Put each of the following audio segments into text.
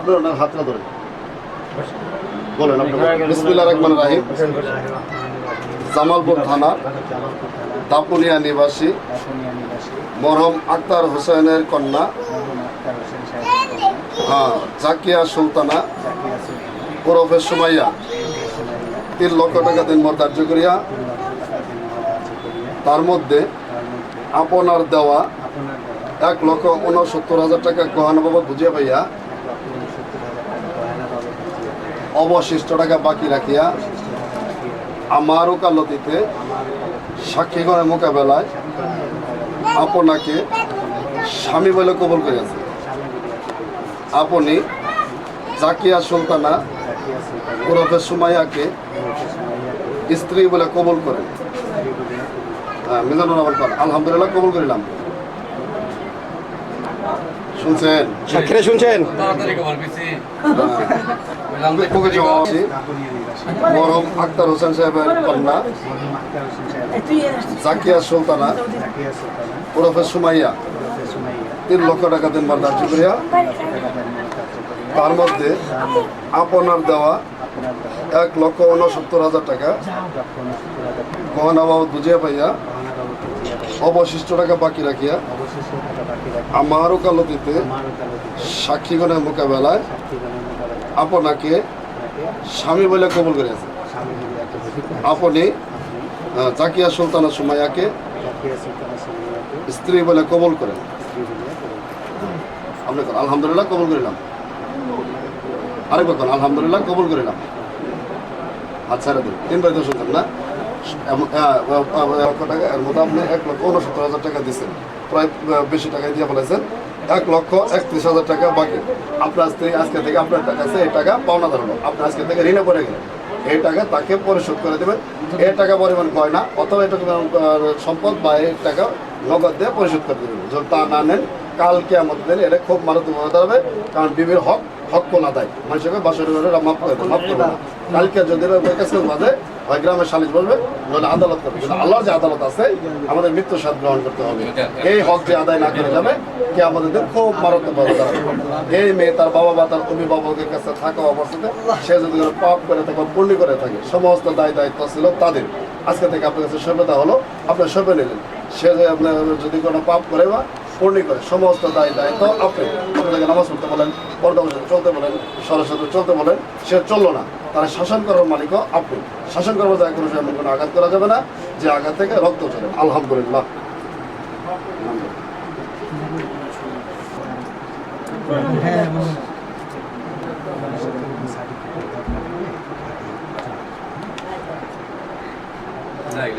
আপনার হাতটা ধরে বলেন আপনি। বিসমিল্লাহির রহমানির রহিম। জামালপুর থানা দাপুনিয়া নিবাসী মরহম আক্তার হোসেনের কন্যা জাকিয়া সুলতানা ওরফে সুমাইয়া 3 লক্ষ টাকা দিনমর ধার্য করিয়া তার মধ্যে আপনার দেওয়া 1,69,000 টাকা গহনা বাবদ বুঝিয়া পাইয়া অবশিষ্ট টাকা বাকি রাখিয়া আমার ওকালতিতে সাক্ষীগণের মোকাবেলায় আপনাকে স্বামী বলে কবুল করিয়াছে। আপনি জাকিয়া সুলতানা ওরফে সুমাইয়াকে স্ত্রী বলে কবুল করেন। মিজানুর রহমান খান, আলহামদুলিল্লাহ কবুল করিলাম। শুনছেন? সাক্ষীরা শুনছেন? মরহম আক্তার হোসেন সাহেবের কন্যা জাকিয়া সুলতানা ওরফে সুমাইয়া 3 লক্ষ টাকা দিনবার ধার্য করিয়া তার মধ্যে আপনার দেওয়া 1,69,000 টাকা গহনা বাবদ বুঝিয়া পাইয়া অবশিষ্ট টাকা বাকি রাখিয়া আমার ওকালতিতে সাক্ষীগণের মোকাবেলায় আপনাকে স্বামী বলে কবুল করিয়াছে। আপনি জাকিয়া সুলতানা সুমাইয়াকে স্ত্রী বলে কবুল করেন। আপনি আলহামদুলিল্লাহ কবুল করিলাম। আরেকবার করেন আলহামদুলিল্লাহ কবুল করিলাম। আচ্ছা দিন 3 বার তো শুনছেন না? টাকা এর মধ্যে আপনি 1,69,000 টাকা দিচ্ছেন, প্রায় বেশি টাকায় দিয়ে ফেলেছেন। 1,31,000 টাকা বাকি। আপনার আজকে থেকে আপনার কাছে এই টাকা পাওনাদার হলো। আপনি আজকে থেকে ঋণে পড়ে গেলেন, এই টাকা তাকে পরিশোধ করে দেবেন। এই টাকা পরিমাণ গয়না অথবা এটা সম্পদ বা এই টাকা নগদ দিয়ে পরিশোধ করে দেবেন। যদি তা না নেন কাল কিয়ামতের দিনে এটা খুব মারাত্মক হয়ে দাঁড়াবে। কারণ বিবির হক না দেয় মানুষকে বাসরের মাফ করবে না। কালকে যদি কাছে বাজে হয় গ্রামের সালিশ বলবে, নইলে আদালত করবে। কিন্তু আল্লাহর যে আদালত আছে আমাদের মৃত্যু স্বাদ গ্রহণ করতে হবে। এই হক যে আদায় না করে যাবে কে আমাদের খুব মারাত্মক ভাবে দাঁড়াবে। এই মেয়ে তার বাবা বা তার অভিভাবকের কাছে থাকা অবস্থাতে সে যদি পাপ করে থাকে, পূর্ণ করে থাকে, সমস্ত দায়িত্ব ছিল তাদের। আজকে থেকে আপনার কাছে সভ্যতা হলো, আপনি সভ্য নিলেন। সে যে আপনার যদি কোনো পাপ করে বা পূর্ণ করে সমস্ত দায়িত্ব আপনি আপনাকে নামাজ পড়তে বলেন, পর্দা চলতে বলেন, সরস্বতী চলতে বলেন, সে চললো না, তারা শাসন করার মালিকও আপনি। শাসন করার যায় কোনো আঘাত করা যাবে না, যে আঘাত থেকে রক্ত চলে। আলহামদুলিল্লাহ।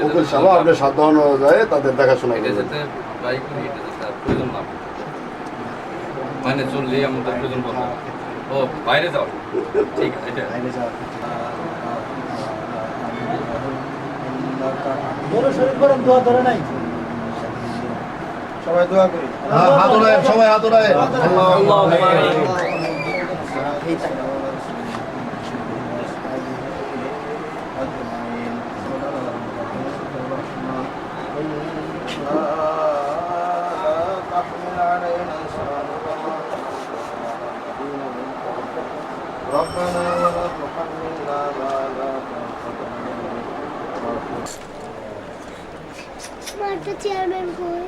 উকিল সাহেব আপনার সাধারণ যায় তাদের দেখাশোনা মানে চললে আমাদের প্রয়োজন পড়বে। ও বাইরে যাও, ঠিক আছে। সবাই দোয়া করি। হাত উঠায়, সবাই হাত উঠায়। ربنا ولا تحملنا ما لا طاقة لنا به চেয়ারম্যান কই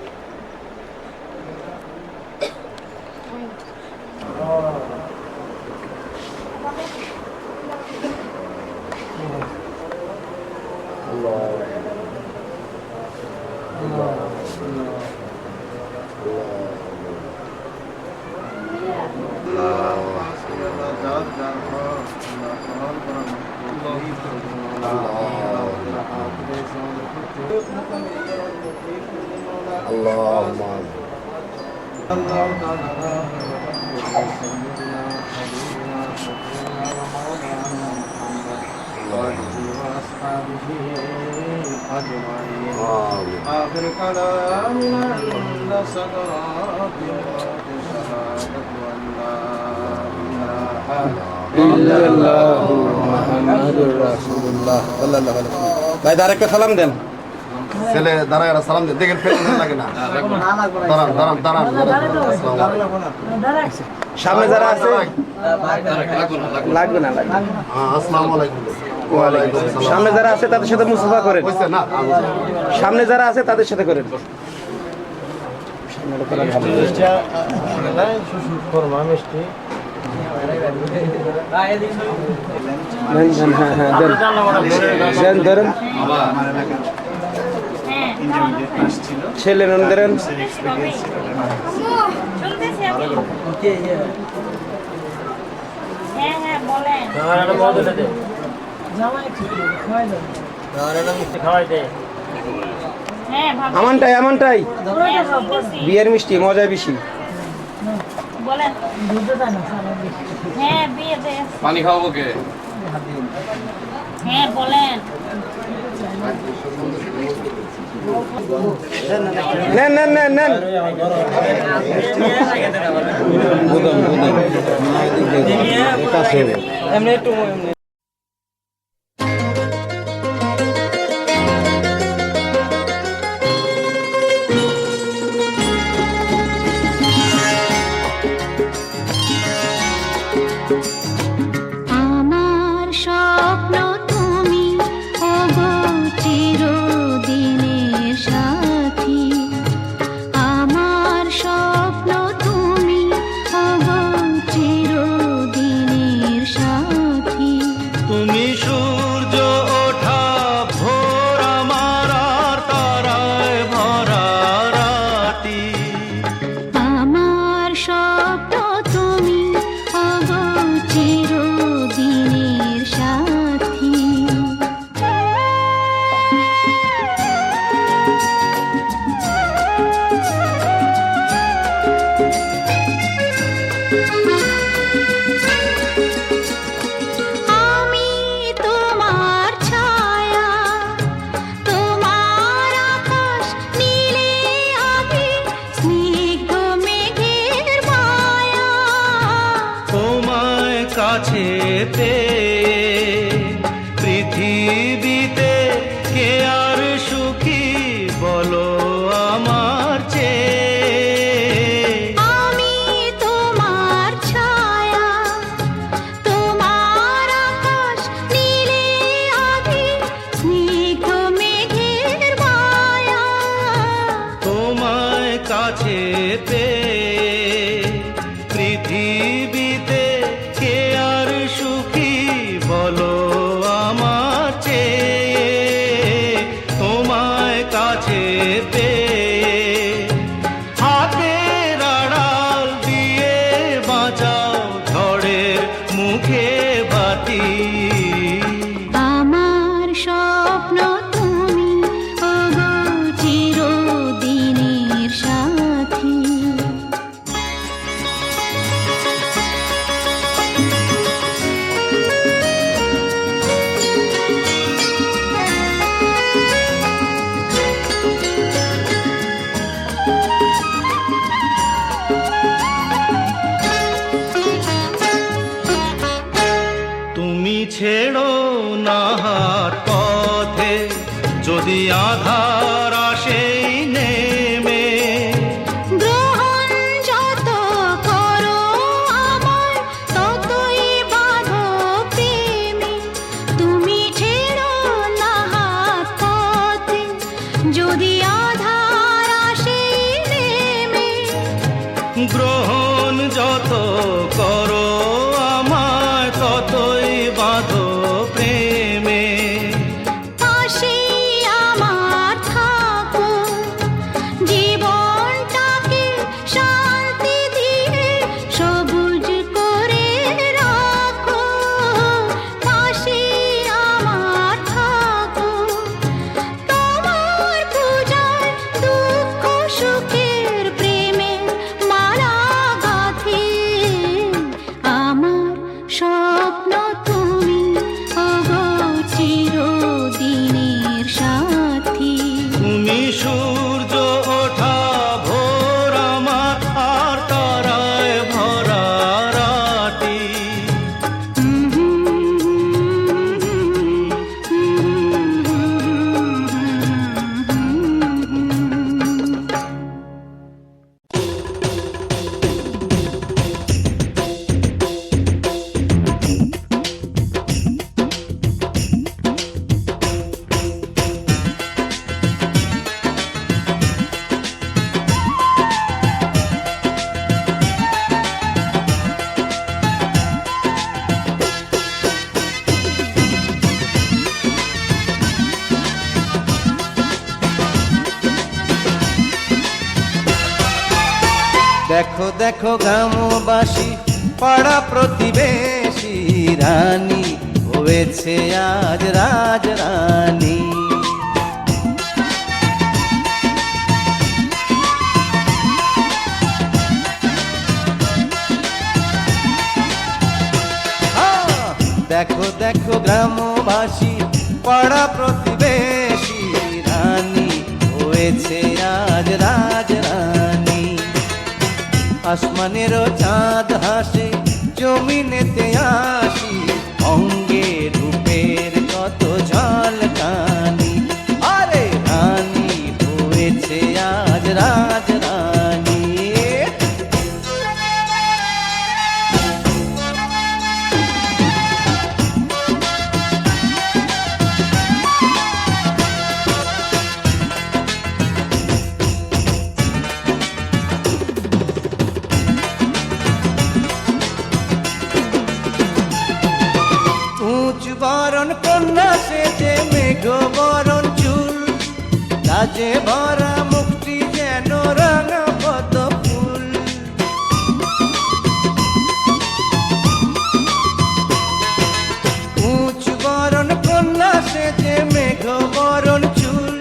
آخر كلامنا عند سكرات الموت شهادة أن لا إله إلا الله محمد رسول الله صلى الله عليه وسلم. ভাই আরেকটা সালাম দেন। ছেলে দাঁড়ায় সালাম দেন, দেখেন পেট লাগে না। দাঁড়ান। সামনে যারা আছে লাগবে না লাগবে না। লাগবে না লাগবে না। আসসালামু আলাইকুম। ওয়ালাইকুম আসসালাম। সামনে যারা আছে তাদের সাথে মুসাফা করেন, হয়েছে না? সামনে যারা আছে তাদের সাথে করেন। সামনে করা ভালো। দেন, দেন, হ্যাঁ, হ্যাঁ, দেন। দেন, ধরেন। আবার ছেলে নেন, ধরেন। শুনতেছি আমি। হ্যাঁ হ্যাঁ বলেন। হ্যাঁ ভাবি। আমানটাই আমানটাই হ্যাঁ, শুনতেছি। বিয়ের মিষ্টি মজা বেশি। বলেন। হ্যাঁ বিয়ে দে। পানি খাওয়াবো কে? হ্যাঁ বলেন। নেন নেন নেন নেন। এমনি একটু এমনি। আমার স্বপ্ন তুমি ওগো চিরদিনের সাথী, আমার স্বপ্ন তুমি ওগো চিরদিনের সাথী। তুমি সূর্য ওঠা ভোর আমার আর তারায় ভরা রাতি। আমার স্বপ্ন তুমি ওগো চিরদিনের সাথী। আমি তোমার ছায়া, তোমার আকাশ নীলে আভি, স্নিগ্ধ মেঘের মায়া। তোমায় কাছে পেয়ে পৃথিবীতে কে আর সুখী বলো আমার চেয়ে। আমি তোমার ছায়া, তোমার আকাশ নীলে আভি, স্নিগ্ধ মেঘের মায়া। তোমায় কাছে পেয়ে পৃথিবীতে কে আর সুখী বলো আমার চেয়ে। তোমায় কাছে পেয়ে হাতের আড়াল দিয়ে বাঁচাও ঝড়ের মুখে বাতি। আমার স্বপ্ন তুমি ওগো চিরদিনের সাথী। তুমি ছেড়ো না হাত পথে যদি আধার আসেই নেমে। গ্রহণ যত করো আমার ততই বাঁধো প্রেমে। তুমি ছেড়ো না হাত পথে যদি আধার আসে নেমে। গ্রহণ যত করো আমায় ততই বাঁধো প্রেমে। পাশে আমার দেখো দেখো গ্রামবাসী পাড়া প্রতিবেশী রানী হয়েছে আজ রাজরানী। দেখো দেখো গ্রামবাসী পাড়া প্রতিবেশী রানী হয়েছে আজ রাজরানী। আসমানেরও চাঁদ হাসে জমিনেতে আসি অঙ্গে রূপের কত ঝলকানি। আরে রানী হয়েছে আজ রাজরানী। বরণ কন্যা সেজে মেঘ বরণ চুল লাজে ভরা মুক্তি যেন রাঙা পদ্ম ফুল। উঁচ বরণ কন্যা সেজে মেঘ বরণ চুল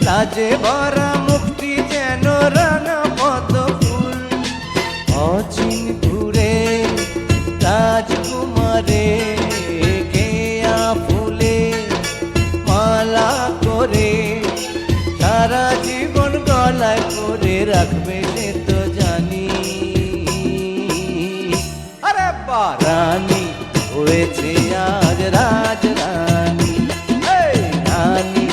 লাজে ভরা মুক্তি যেন রাঙা পদ্ম ফুল। অচিন ঘুরে রাজকুমারে ফুলে মালা করে সারা জীবন গলায় করে রাখবে সে তো জানি। আরে বা রানী হয়েছে আজ রাজরানী। রানী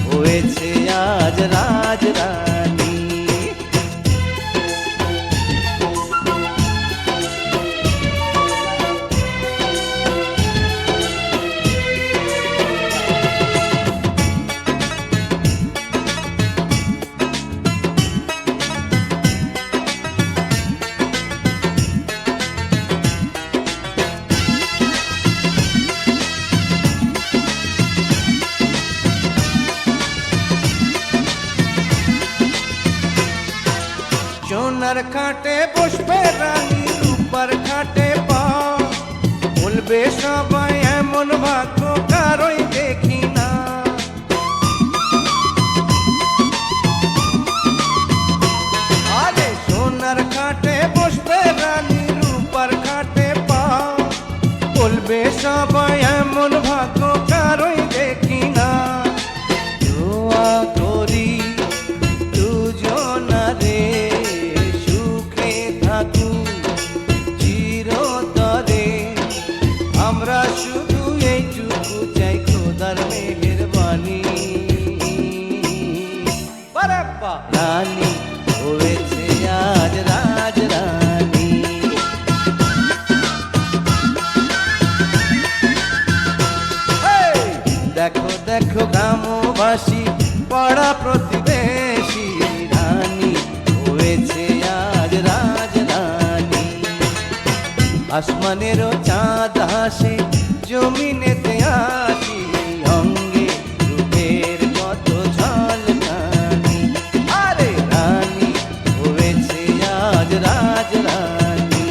হয়েছে আজ রাজরানী। সোনার খাটে বসবে রানী রূপার খাটে পা বলবে সবাই এমন ভাগ্য কারোই দেখি না। আরে সোনার খাটে বসবে রানী রূপার খাটে পা বলবে সবাই এমন ভাগ্য কারোই দেখি না। দোয়া করি দুজনারে চিরতরে আমরা শুধু এইটুকু চাই খোদার মেহেরবানি। রানী হয়েছে আজ রাজরানী। দেখো দেখো গ্রামবাসী পাড়া প্রতিবেশী রানী হয়েছে আজ রাজরানী। আসমানেরও চাঁদ হাসে জমিনেতে আসি অঙ্গে রূপের কত ঝলকানি। আরে রানী হয়েছে আজ রাজরানী।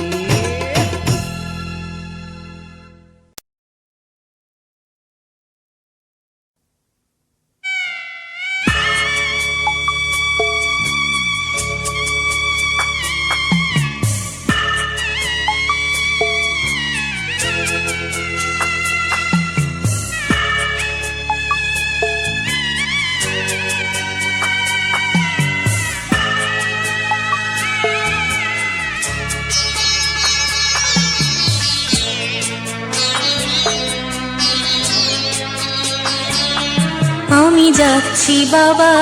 আমি যাচ্ছি বাবা,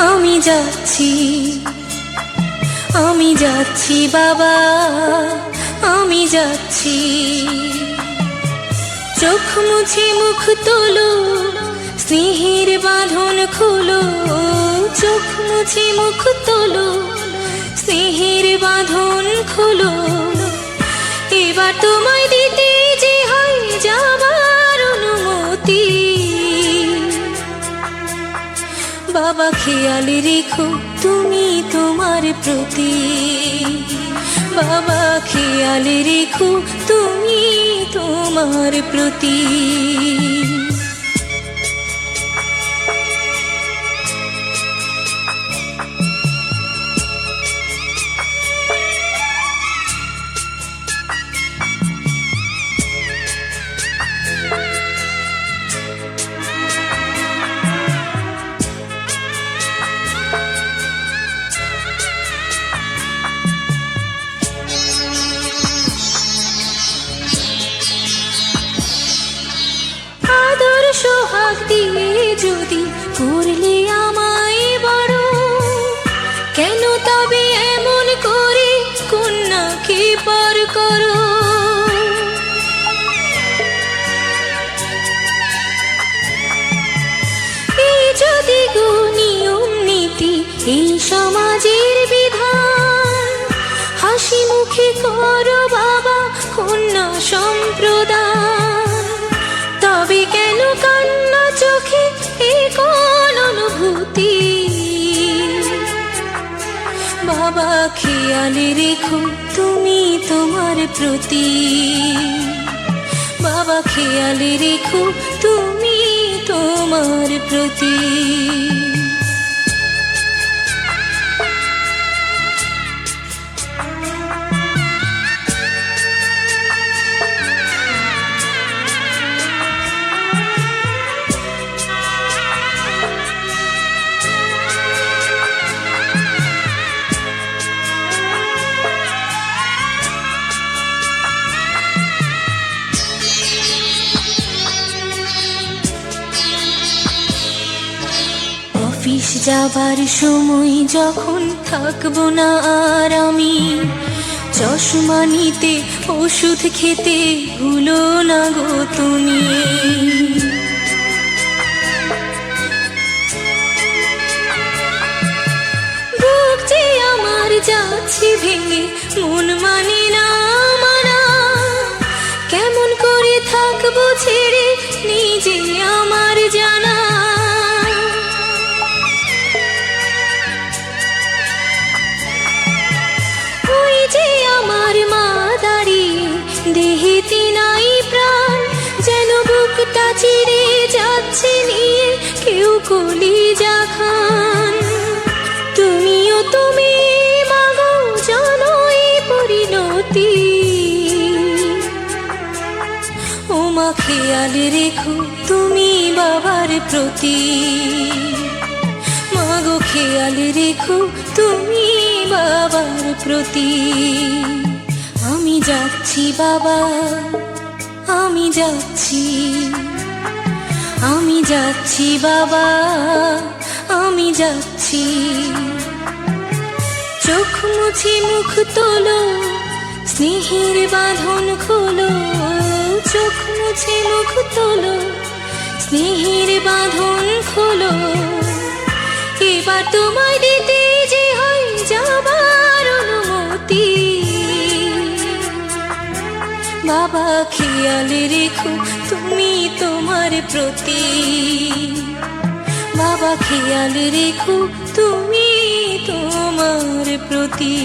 আমি যাচ্ছি, আমি যাচ্ছি বাবা, আমি যাচ্ছি। চোখ মুছে মুখ তোলো, স্নেহের বাঁধন খোলো। চোখ মুছে মুখ তোলো, স্নেহের বাঁধন খোলো। এবার তোমায় দিতে যে হয় যাবার অনুমতি। বাবা খেয়াল রেখো তুমি তোমার প্রতি। বাবা খেয়াল রেখো তুমি তোমার প্রতি। আদর সোহাগ দিয়ে যদি করলে আমায় বড়, কেন তবে এমন করে কন্যাকে পর করো? এই যদি গো নিয়ম নীতি এই সমাজের বিধান, হাসি মুখে করো বাবা কন্যা সম্প্রদান। তবে কেন কান্না চোখে এ কোন অনুভূতি? বাবা খেয়াল রেখো তুমি তোমার প্রতি। বাবা খেয়াল রেখো তুমি তোমার প্রতি। অফিস যাবার সময় যখন থাকবো না আর আমি, চশমা নিতে ওষুধ খেতে ভুলো না গো তুমি। বুক যে আমার যাচ্ছে ভেঙে মন মানে না মানা, কেমন করে থাকবো ছেড়ে নিজে আমার জানা। ওই যে আমার মা দাঁড়িয়ে দেহেতে নাই প্রাণ, যেন বুকটা চিরে যাচ্ছে নিয়ে কেউ কলিজা খান। তুমিও তুমি মাগো জানো এই পরিণতি। ও মা খেয়াল রেখো তুমি বাবার প্রতি। মাগো খেয়াল রেখো তুমি বাবার প্রতি। আমি যাচ্ছি বাবা আমি যাচ্ছি, আমি যাচ্ছি বাবা আমি যাচ্ছি। চোখ মুছে মুখ তোলো স্নেহের বাঁধন খোলো, চোখ মুছে মুখ তোলো স্নেহের বাঁধন খোলো। এবার তোমায় দিতে যে হয় যাবার অনুমতি। বাবা খেয়াল রেখো তুমি তোমার প্রতি। বাবা খেয়াল রেখো তুমি তোমার প্রতি।